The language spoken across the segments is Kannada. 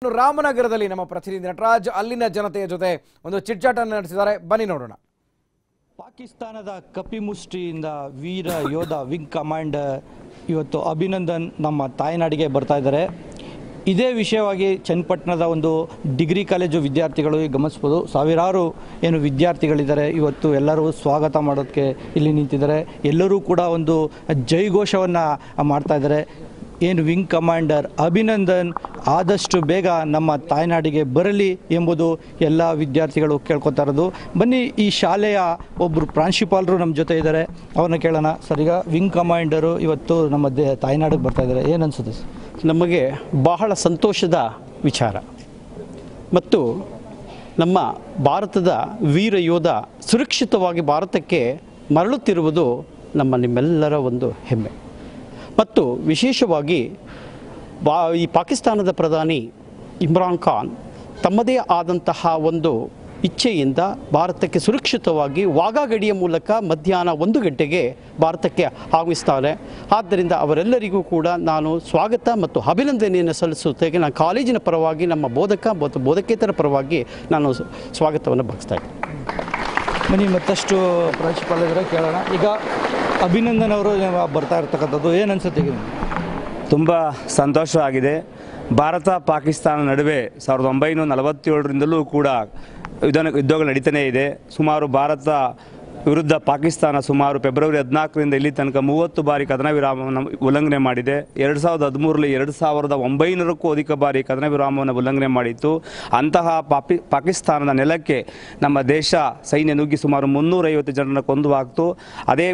ರಾಮನಗರದಲ್ಲಿ ನಮ್ಮ ಪ್ರತಿನಿಧಿ ನಟರಾಜ್ ಅಲ್ಲಿನ ಜನತೆಯ ಜೊತೆ ಒಂದು ಚಿಟ್ಚಾಟ ನಡೆಸಿದ್ದಾರೆ. ಬನ್ನಿ ನೋಡೋಣ. ಪಾಕಿಸ್ತಾನದ ಕಪಿಮುಷ್ಟಿಯಿಂದ ವೀರ ಯೋಧ ವಿಂಗ್ ಕಮಾಂಡರ್ ಇವತ್ತು ಅಭಿನಂದನ್ ನಮ್ಮ ತಾಯ್ನಾಡಿಗೆ ಬರ್ತಾ ಇದ್ದಾರೆ. ಇದೇ ವಿಷಯವಾಗಿ ಚನ್ನಪಟ್ಟಣದ ಒಂದು ಡಿಗ್ರಿ ಕಾಲೇಜು ವಿದ್ಯಾರ್ಥಿಗಳು ಗಮನಿಸ್ಬೋದು. ಸಾವಿರಾರು ಏನು ವಿದ್ಯಾರ್ಥಿಗಳಿದ್ದಾರೆ, ಇವತ್ತು ಎಲ್ಲರೂ ಸ್ವಾಗತ ಮಾಡೋದಕ್ಕೆ ಇಲ್ಲಿ ನಿಂತಿದ್ದಾರೆ. ಎಲ್ಲರೂ ಕೂಡ ಒಂದು ಜೈಘೋಷವನ್ನು ಮಾಡ್ತಾ ಇದ್ದಾರೆ. ಏನು ವಿಂಗ್ ಕಮಾಂಡರ್ ಅಭಿನಂದನ್ ಆದಷ್ಟು ಬೇಗ ನಮ್ಮ ತಾಯ್ನಾಡಿಗೆ ಬರಲಿ ಎಂಬುದು ಎಲ್ಲ ವಿದ್ಯಾರ್ಥಿಗಳು ಕೇಳ್ಕೊತಾ ಇರೋದು. ಬನ್ನಿ, ಈ ಶಾಲೆಯ ಒಬ್ಬರು ಪ್ರಾಂಶುಪಾಲರು ನಮ್ಮ ಜೊತೆ ಇದ್ದಾರೆ, ಅವ್ರನ್ನ ಕೇಳೋಣ. ಸರ್, ಈಗ ವಿಂಗ್ ಕಮಾಂಡರು ಇವತ್ತು ನಮ್ಮ ತಾಯ್ನಾಡಿಗೆ ಬರ್ತಾ ಇದ್ದಾರೆ, ಏನು ಅನಿಸುತ್ತೆ ಸರ್? ನಮಗೆ ಬಹಳ ಸಂತೋಷದ ವಿಚಾರ ಮತ್ತು ನಮ್ಮ ಭಾರತದ ವೀರ ಯೋಧ ಸುರಕ್ಷಿತವಾಗಿ ಭಾರತಕ್ಕೆ ಮರಳುತ್ತಿರುವುದು ನಿಮ್ಮೆಲ್ಲರ ಒಂದು ಹೆಮ್ಮೆ. ಮತ್ತು ವಿಶೇಷವಾಗಿ ಈ ಪಾಕಿಸ್ತಾನದ ಪ್ರಧಾನಿ ಇಮ್ರಾನ್ ಖಾನ್ ತಮ್ಮದೇ ಆದಂತಹ ಒಂದು ಇಚ್ಛೆಯಿಂದ ಭಾರತಕ್ಕೆ ಸುರಕ್ಷಿತವಾಗಿ ವಾಘಾ ಗಡಿಯ ಮೂಲಕ ಮಧ್ಯಾಹ್ನ 1 ಗಂಟೆಗೆ ಭಾರತಕ್ಕೆ ಆಗಮಿಸ್ತಾರೆ. ಆದ್ದರಿಂದ ಅವರೆಲ್ಲರಿಗೂ ಕೂಡ ನಾನು ಸ್ವಾಗತ ಮತ್ತು ಅಭಿನಂದನೆಯನ್ನು ಸಲ್ಲಿಸುತ್ತೇನೆ. ನಾನು ಕಾಲೇಜಿನ ಪರವಾಗಿ, ನಮ್ಮ ಬೋಧಕ ಮತ್ತು ಬೋಧಕೇತರ ಪರವಾಗಿ ನಾನು ಸ್ವಾಗತವನ್ನು ಬಯಸ್ತಾ ಇದ್ದೇನೆ. ಬನ್ನಿ, ಮತ್ತಷ್ಟು ಪ್ರಾಂಶುಪಾಲರ ಕೇಳೋಣ. ಈಗ ಅಭಿನಂದನ್ ಅವರು ಬರ್ತಾ ಇರ್ತಕ್ಕಂಥದ್ದು ಏನು ಅನಿಸುತ್ತೆ? ತುಂಬ ಸಂತೋಷವಾಗಿದೆ. ಭಾರತ ಪಾಕಿಸ್ತಾನ ನಡುವೆ 1947ರಿಂದಲೂ ಕೂಡ ಯುದ್ಧಗಳು ನಡೀತಾನೇ ಇದೆ. ಸುಮಾರು ಭಾರತ ವಿರುದ್ಧ ಪಾಕಿಸ್ತಾನ ಸುಮಾರು ಫೆಬ್ರವರಿ 14ರಿಂದ ಇಲ್ಲಿ ತನಕ 30 ಬಾರಿ ಕದನ ವಿರಾಮವನ್ನು ಉಲ್ಲಂಘನೆ ಮಾಡಿದೆ. 2013ರಲ್ಲಿ 2900ಕ್ಕೂ ಅಧಿಕ ಬಾರಿ ಕದನ ವಿರಾಮವನ್ನು ಉಲ್ಲಂಘನೆ ಮಾಡಿತ್ತು. ಅಂತಹ ಪಾಕಿಸ್ತಾನದ ನೆಲಕ್ಕೆ ನಮ್ಮ ದೇಶ ಸೈನ್ಯ ನುಗ್ಗಿ ಸುಮಾರು 350 ಜನರನ್ನು ಕೊಂದು ಹಾಕ್ತು. ಅದೇ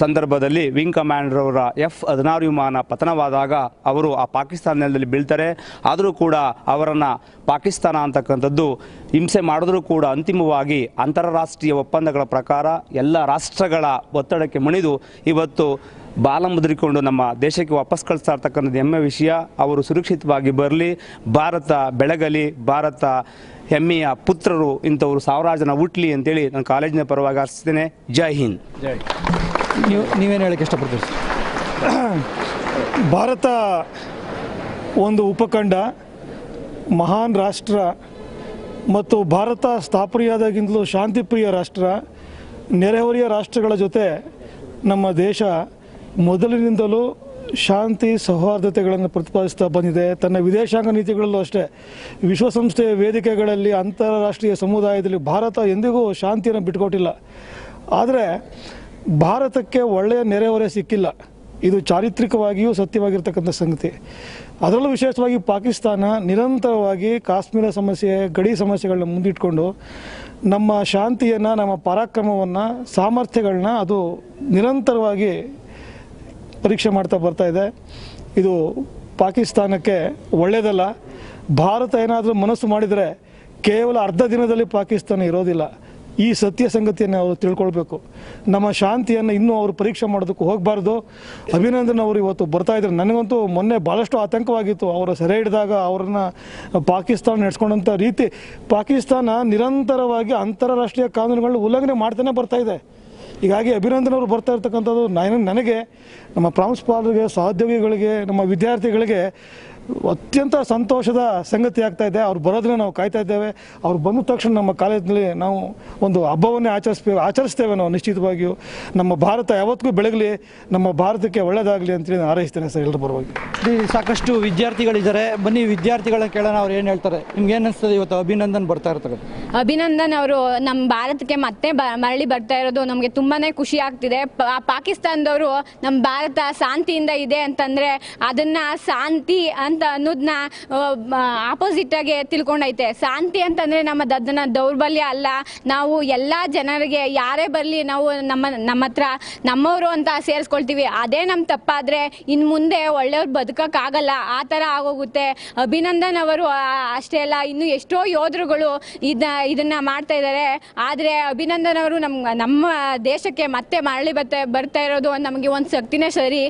ಸಂದರ್ಭದಲ್ಲಿ ವಿಂಗ್ ಕಮಾಂಡರ್ ಅವರ F-16 ವಿಮಾನ ಪತನವಾದಾಗ ಅವರು ಆ ಪಾಕಿಸ್ತಾನ ನೆಲದಲ್ಲಿ ಬೀಳ್ತಾರೆ. ಆದರೂ ಕೂಡ ಅವರನ್ನು ಪಾಕಿಸ್ತಾನ ಅಂತಕ್ಕಂಥದ್ದು ಹಿಂಸೆ ಮಾಡಿದ್ರೂ ಕೂಡ ಅಂತಿಮವಾಗಿ ಅಂತಾರಾಷ್ಟ್ರೀಯ ಒಪ್ಪಂದಗಳ ಪ್ರಕಾರ ಎಲ್ಲ ರಾಷ್ಟ್ರಗಳ ಒತ್ತಡಕ್ಕೆ ಮಣಿದು ಇವತ್ತು ಬಾಲ ಮುದ್ರಿಕೊಂಡು ನಮ್ಮ ದೇಶಕ್ಕೆ ವಾಪಸ್ ಕಳಿಸ್ತಾ ಇರ್ತಕ್ಕಂಥದ್ದು ಹೆಮ್ಮೆ ವಿಷಯ. ಅವರು ಸುರಕ್ಷಿತವಾಗಿ ಬರಲಿ, ಭಾರತ ಬೆಳಗಲಿ, ಭಾರತ ಹೆಮ್ಮೆಯ ಪುತ್ರರು ಇಂಥವರು ಸಾವಿರಾರು ಜನ ಹುಟ್ಟಲಿ ಅಂತೇಳಿ ನಾನು ಕಾಲೇಜಿನ ಪರವಾಗಿ ಆರಿಸ್ತೇನೆ. ಜೈ ಹಿಂದ್. ಜೈ. ನೀವೇನು ಹೇಳಕ್ಕೆ ಇಷ್ಟಪಡ್ತೀರಿ? ಭಾರತ ಒಂದು ಉಪಖಂಡ, ಮಹಾನ್ ರಾಷ್ಟ್ರ ಮತ್ತು ಭಾರತ ಸ್ಥಾಪನೆಯಾದಾಗಿಂದಲೂ ಶಾಂತಿಪ್ರಿಯ ರಾಷ್ಟ್ರ. ನೆರೆಹೊರೆಯ ರಾಷ್ಟ್ರಗಳ ಜೊತೆ ನಮ್ಮ ದೇಶ ಮೊದಲಿನಿಂದಲೂ ಶಾಂತಿ ಸೌಹಾರ್ದತೆಗಳನ್ನು ಪ್ರತಿಪಾದಿಸ್ತಾ ಬಂದಿದೆ. ತನ್ನ ವಿದೇಶಾಂಗ ನೀತಿಗಳಲ್ಲೂ ಅಷ್ಟೇ, ವಿಶ್ವಸಂಸ್ಥೆಯ ವೇದಿಕೆಗಳಲ್ಲಿ, ಅಂತಾರಾಷ್ಟ್ರೀಯ ಸಮುದಾಯದಲ್ಲಿ ಭಾರತ ಎಂದಿಗೂ ಶಾಂತಿಯನ್ನು ಬಿಟ್ಟುಕೊಟ್ಟಿಲ್ಲ. ಆದರೆ ಭಾರತಕ್ಕೆ ಒಳ್ಳೆಯ ನೆರೆಹೊರೆ ಸಿಕ್ಕಿಲ್ಲ. ಇದು ಚಾರಿತ್ರಿಕವಾಗಿಯೂ ಸತ್ಯವಾಗಿರ್ತಕ್ಕಂಥ ಸಂಗತಿ. ಅದರಲ್ಲೂ ವಿಶೇಷವಾಗಿ ಪಾಕಿಸ್ತಾನ ನಿರಂತರವಾಗಿ ಕಾಶ್ಮೀರ ಸಮಸ್ಯೆ, ಗಡಿ ಸಮಸ್ಯೆಗಳನ್ನ ಮುಂದಿಟ್ಕೊಂಡು ನಮ್ಮ ಶಾಂತಿಯನ್ನು, ನಮ್ಮ ಪರಾಕ್ರಮವನ್ನು, ಸಾಮರ್ಥ್ಯಗಳನ್ನ ಅದು ನಿರಂತರವಾಗಿ ಪರೀಕ್ಷೆ ಮಾಡ್ತಾ ಬರ್ತಾ ಇದೆ. ಇದು ಪಾಕಿಸ್ತಾನಕ್ಕೆ ಒಳ್ಳೆಯದಲ್ಲ. ಭಾರತ ಏನಾದರೂ ಮನಸ್ಸು ಮಾಡಿದರೆ ಕೇವಲ ಅರ್ಧ ದಿನದಲ್ಲಿ ಪಾಕಿಸ್ತಾನ ಇರೋದಿಲ್ಲ. ಈ ಸತ್ಯ ಸಂಗತಿಯನ್ನು ಅವರು ತಿಳ್ಕೊಳ್ಬೇಕು. ನಮ್ಮ ಶಾಂತಿಯನ್ನು ಇನ್ನೂ ಅವರು ಪರೀಕ್ಷೆ ಮಾಡೋದಕ್ಕೂ ಹೋಗಬಾರ್ದು. ಅಭಿನಂದನ್ ಅವರು ಇವತ್ತು ಬರ್ತಾ ಇದ್ದಾರೆ. ನನಗಂತೂ ಮೊನ್ನೆ ಭಾಳಷ್ಟು ಆತಂಕವಾಗಿತ್ತು. ಅವರ ಸೆರೆ ಹಿಡಿದಾಗ ಅವರನ್ನು ಪಾಕಿಸ್ತಾನ ನಡೆಸ್ಕೊಂಡಂಥ ರೀತಿ, ಪಾಕಿಸ್ತಾನ ನಿರಂತರವಾಗಿ ಅಂತಾರಾಷ್ಟ್ರೀಯ ಕಾನೂನುಗಳನ್ನ ಉಲ್ಲಂಘನೆ ಮಾಡ್ತಾನೆ ಬರ್ತಾ ಇದೆ. ಹೀಗಾಗಿ ಅಭಿನಂದನ್ ಅವರು ಬರ್ತಾ ಇರ್ತಕ್ಕಂಥದ್ದು ನನಗೆ, ನಮ್ಮ ಪ್ರಾಂಶುಪಾಲರಿಗೆ, ಸಹೋದ್ಯೋಗಿಗಳಿಗೆ, ನಮ್ಮ ವಿದ್ಯಾರ್ಥಿಗಳಿಗೆ ಅತ್ಯಂತ ಸಂತೋಷದ ಸಂಗತಿ ಆಗ್ತಾ ಇದೆ. ಅವ್ರು ಬರೋದನ್ನ ನಾವು ಕಾಯ್ತಾ ಇದ್ದೇವೆ. ಅವ್ರು ಬಂದ ತಕ್ಷಣ ನಮ್ಮ ಕಾಲೇಜಿನಲ್ಲಿ ನಾವು ಒಂದು ಹಬ್ಬವನ್ನೇ ಆಚರಿಸ್ತೇವೆ ನಾವು ನಿಶ್ಚಿತವಾಗಿಯೂ. ನಮ್ಮ ಭಾರತ ಯಾವತ್ತಿಗೂ ಬೆಳಗಲಿ, ನಮ್ಮ ಭಾರತಕ್ಕೆ ಒಳ್ಳೆಯದಾಗಲಿ ಅಂತೇಳಿ ನಾನು ಹಾರೈಸ್ತೇನೆ ಸರ್, ಎಲ್ಲರ ಪರವಾಗಿ. ಸಾಕಷ್ಟು ವಿದ್ಯಾರ್ಥಿಗಳಿದ್ದಾರೆ, ಬನ್ನಿ ವಿದ್ಯಾರ್ಥಿಗಳನ್ನ ಕೇಳೋಣ, ಅವ್ರು ಏನು ಹೇಳ್ತಾರೆ. ನಿಮ್ಗೆ ಏನು ಅನಿಸ್ತದೆ ಇವತ್ತು ಅಭಿನಂದನ್ ಬರ್ತಾ ಇರ್ತಾರೆ? ಅಭಿನಂದನ್ ಅವರು ನಮ್ಮ ಭಾರತಕ್ಕೆ ಮತ್ತೆ ಮರಳಿ ಬರ್ತಾ ಇರೋದು ನಮಗೆ ತುಂಬಾ ಖುಷಿ ಆಗ್ತಿದೆ. ಪಾಕಿಸ್ತಾನದವರು ನಮ್ಮ ಭಾರತ ಶಾಂತಿಯಿಂದ ಇದೆ ಅಂತಂದರೆ ಅದನ್ನು ಶಾಂತಿ ಅಂತ ಅನ್ನೋದನ್ನ ಆಪೋಸಿಟ್ ಆಗಿ ತಿಳ್ಕೊಂಡೈತೆ. ಶಾಂತಿ ಅಂತಂದರೆ ಅದನ್ನ ದೌರ್ಬಲ್ಯ ಅಲ್ಲ. ನಾವು ಎಲ್ಲ ಜನರಿಗೆ ಯಾರೇ ಬರಲಿ ನಾವು ನಮ್ಮ ಹತ್ರ ನಮ್ಮವರು ಅಂತ ಸೇರಿಸ್ಕೊಳ್ತೀವಿ. ಅದೇ ನಮ್ಮ ತಪ್ಪಾದರೆ ಇನ್ನು ಮುಂದೆ ಒಳ್ಳೆಯವ್ರು ಬದುಕೋಕ್ಕಾಗಲ್ಲ, ಆ ಥರ ಆಗೋಗುತ್ತೆ. ಅಭಿನಂದನ್ ಅವರು ಅಷ್ಟೇ ಅಲ್ಲ, ಇನ್ನು ಎಷ್ಟೋ ಯೋಧರುಗಳು ಇದನ್ನು ಮಾಡ್ತಾ ಇದ್ದಾರೆ. ಆದರೆ ಅಭಿನಂದನ್ ಅವರು ನಮ್ಮ ದೇಶಕ್ಕೆ ಮತ್ತೆ ಮರಳಿ ಬರ್ತಾ ಇರೋದು ನಮಗೆ ಒಂದು ಶಕ್ತಿನೇ ಸರಿ.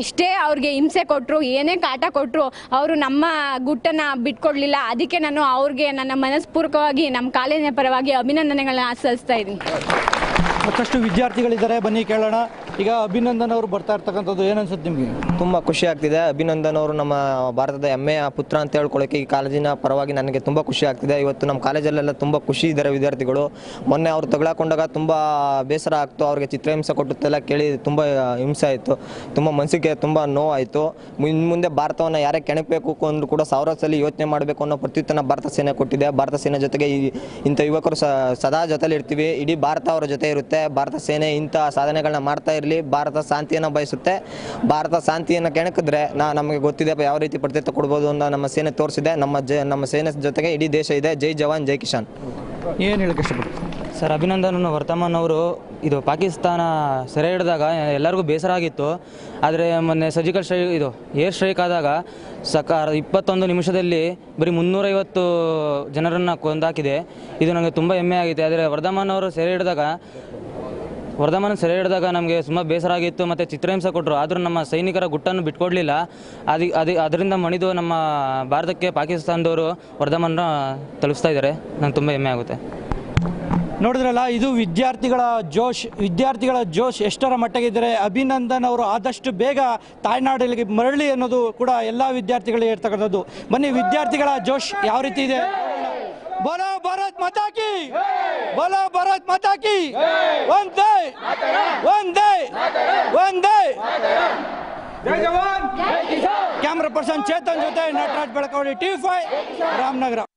ಎಷ್ಟೇ ಅವ್ರಿಗೆ ಹಿಂಸೆ ಕೊಟ್ಟರು, ಏನೇ ಕಾಟ ಕೊಟ್ಟರು, ಅವರು ನಮ್ಮ ಗುಟ್ಟನ್ನು ಬಿಟ್ಕೊಡ್ಲಿಲ್ಲ. ಅದಕ್ಕೆ ನಾನು ಅವ್ರಿಗೆ ನನ್ನ ಮನಸ್ಪೂರ್ವಕವಾಗಿ ನಮ್ಮ ಕಾಲೇಜಿನ ಪರವಾಗಿ ಅಭಿನಂದನೆಗಳನ್ನ ಸಲ್ಲಿಸ್ತಾ ಇದ್ದೀನಿ. ಮತ್ತಷ್ಟು ವಿದ್ಯಾರ್ಥಿಗಳಿದ್ದಾರೆ, ಬನ್ನಿ ಕೇಳೋಣ. ಈಗ ಅಭಿನಂದನ್ ಅವರು ಬರ್ತಾ ಇರ್ತಕ್ಕಂಥದ್ದು ಏನು ಅನ್ಸುತ್ತೆ ನಿಮಗೆ? ತುಂಬ ಖುಷಿ ಆಗ್ತಿದೆ. ಅಭಿನಂದನ್ ಅವರು ನಮ್ಮ ಭಾರತದ ಹೆಮ್ಮೆಯ ಪುತ್ರ ಅಂತ ಹೇಳ್ಕೊಳ್ಳೋಕೆ ಈ ಕಾಲೇಜಿನ ಪರವಾಗಿ ನನಗೆ ತುಂಬ ಖುಷಿ ಆಗ್ತಿದೆ. ಇವತ್ತು ನಮ್ಮ ಕಾಲೇಜಲ್ಲೆಲ್ಲ ತುಂಬ ಖುಷಿ ಇದ್ದಾರೆ ವಿದ್ಯಾರ್ಥಿಗಳು. ಮೊನ್ನೆ ಅವರು ತಗೊಳಕೊಂಡಾಗ ತುಂಬ ಬೇಸರ ಆಗ್ತು, ಅವ್ರಿಗೆ ಚಿತ್ರಹಿಂಸೆ ಕೊಟ್ಟುತ್ತೆಲ್ಲ ಕೇಳಿ ತುಂಬ ಹಿಂಸೆ ಆಯಿತು, ತುಂಬ ಮನಸ್ಸಿಗೆ ತುಂಬ ನೋವಾಯಿತು. ಮುಂದೆ ಭಾರತವನ್ನು ಯಾರೇ ಕೆಣಕಬೇಕು ಅಂದರೂ ಕೂಡ ಸಾವಿರ ಸಲ ಯೋಚನೆ ಮಾಡಬೇಕು ಅನ್ನೋ ಪ್ರತ್ಯುತ್ತರ ಭಾರತ ಸೇನೆ ಕೊಟ್ಟಿದೆ. ಭಾರತ ಸೇನೆ ಜೊತೆಗೆ ಇಂಥ ಯುವಕರು ಸದಾ ಜೊತೆಲಿ ಇರ್ತೀವಿ. ಇಡೀ ಭಾರತ ಅವರ ಜೊತೆ ಇರುತ್ತೆ. ಭಾರತ ಸೇನೆ ಇಂಥ ಸಾಧನೆಗಳನ್ನ ಮಾಡ್ತಾ ಇರಲಿ. ಭಾರತ ಶಾಂತಿಯನ್ನು ಬಯಸುತ್ತೆ. ಭಾರತ ಶಾಂತಿಯನ್ನು ಕೆಣಕಿದ್ರೆ ನಮಗೆ ಗೊತ್ತಿದೆ ಯಾವ ರೀತಿ ಪ್ರತ್ಯುತ್ತರ ಕೊಡ್ಬೋದು ಅಂತ ನಮ್ಮ ಸೇನೆ ತೋರಿಸಿದೆ. ನಮ್ಮ ಸೇನೆ ಜೊತೆಗೆ ಇಡೀ ದೇಶ ಇದೆ. ಜೈ ಜವಾನ್ ಜೈ ಕಿಶಾನ್. ಏನು ಹೇಳಕ್ಕೆ ಇಷ್ಟಪಡ್ತೀನಿ ಸರ್? ಅಭಿನಂದನ್ ವರ್ತಮಾನ್ ಅವರು ಇದು ಪಾಕಿಸ್ತಾನ ಸೆರೆ ಹಿಡಿದಾಗ ಎಲ್ಲರಿಗೂ ಬೇಸರ ಆಗಿತ್ತು. ಆದರೆ ಮೊನ್ನೆ ಸರ್ಜಿಕಲ್ ಸ್ಟ್ರೈಕ್ ಇದು ಏರ್ ಸ್ಟ್ರೈಕ್ ಆದಾಗ 21 ನಿಮಿಷದಲ್ಲಿ ಬರೀ 350 ಜನರನ್ನು ಕೊಂದಾಕಿದೆ. ಇದು ನನಗೆ ತುಂಬ ಹೆಮ್ಮೆ ಆಗಿದೆ. ಆದರೆ ವರ್ಧಮಾನ್ ಅವರು ಸೆರೆ ಹಿಡಿದಾಗ ನಮಗೆ ತುಂಬ ಬೇಸರ ಆಗಿತ್ತು ಮತ್ತು ಚಿತ್ರಹಿಂಸೆ ಕೊಟ್ಟರು. ಆದರೂ ನಮ್ಮ ಸೈನಿಕರ ಗುಟ್ಟನ್ನು ಬಿಟ್ಕೊಡ್ಲಿಲ್ಲ. ಅದರಿಂದ ಮಣಿದು ನಮ್ಮ ಭಾರತಕ್ಕೆ ಪಾಕಿಸ್ತಾನದವರು ವರ್ಧಮಾನ ತಲುಪಿಸ್ತಾ ಇದ್ದಾರೆ. ನಂಗೆ ತುಂಬ ಹೆಮ್ಮೆ ಆಗುತ್ತೆ. ನೋಡಿದ್ರಲ್ಲ, ಇದು ವಿದ್ಯಾರ್ಥಿಗಳ ಜೋಶ್ ಎಷ್ಟರ ಮಟ್ಟಿಗಿದ್ದರೆ ಅಭಿನಂದನ್ ಅವರು ಆದಷ್ಟು ಬೇಗ ತಾಯ್ನಾಡಿಗೆ ಮರಳಿ ಅನ್ನೋದು ಕೂಡ ಎಲ್ಲ ವಿದ್ಯಾರ್ಥಿಗಳಿಗೆ ಇರ್ತಕ್ಕಂಥದ್ದು. ಬನ್ನಿ, ವಿದ್ಯಾರ್ಥಿಗಳ ಜೋಶ್ ಯಾವ ರೀತಿ ಇದೆ. ಬೋಲೋ ಭಾರತ್ ಮಾತಾ ಕಿ, ಬೋಲೋ ಭಾರತ್ ಮಾತಾ ಕಿ, ವಂದೇ ವಂದೇ ವಂದೇ. ಕ್ಯಾಮ್ರಾ ಪರ್ಸನ್ ಚೇತನ್ ಜೊತೆ ನಟರಾಜ್ ಬೆಳಕವಡಿ, TV5 ರಾಮನಗರ.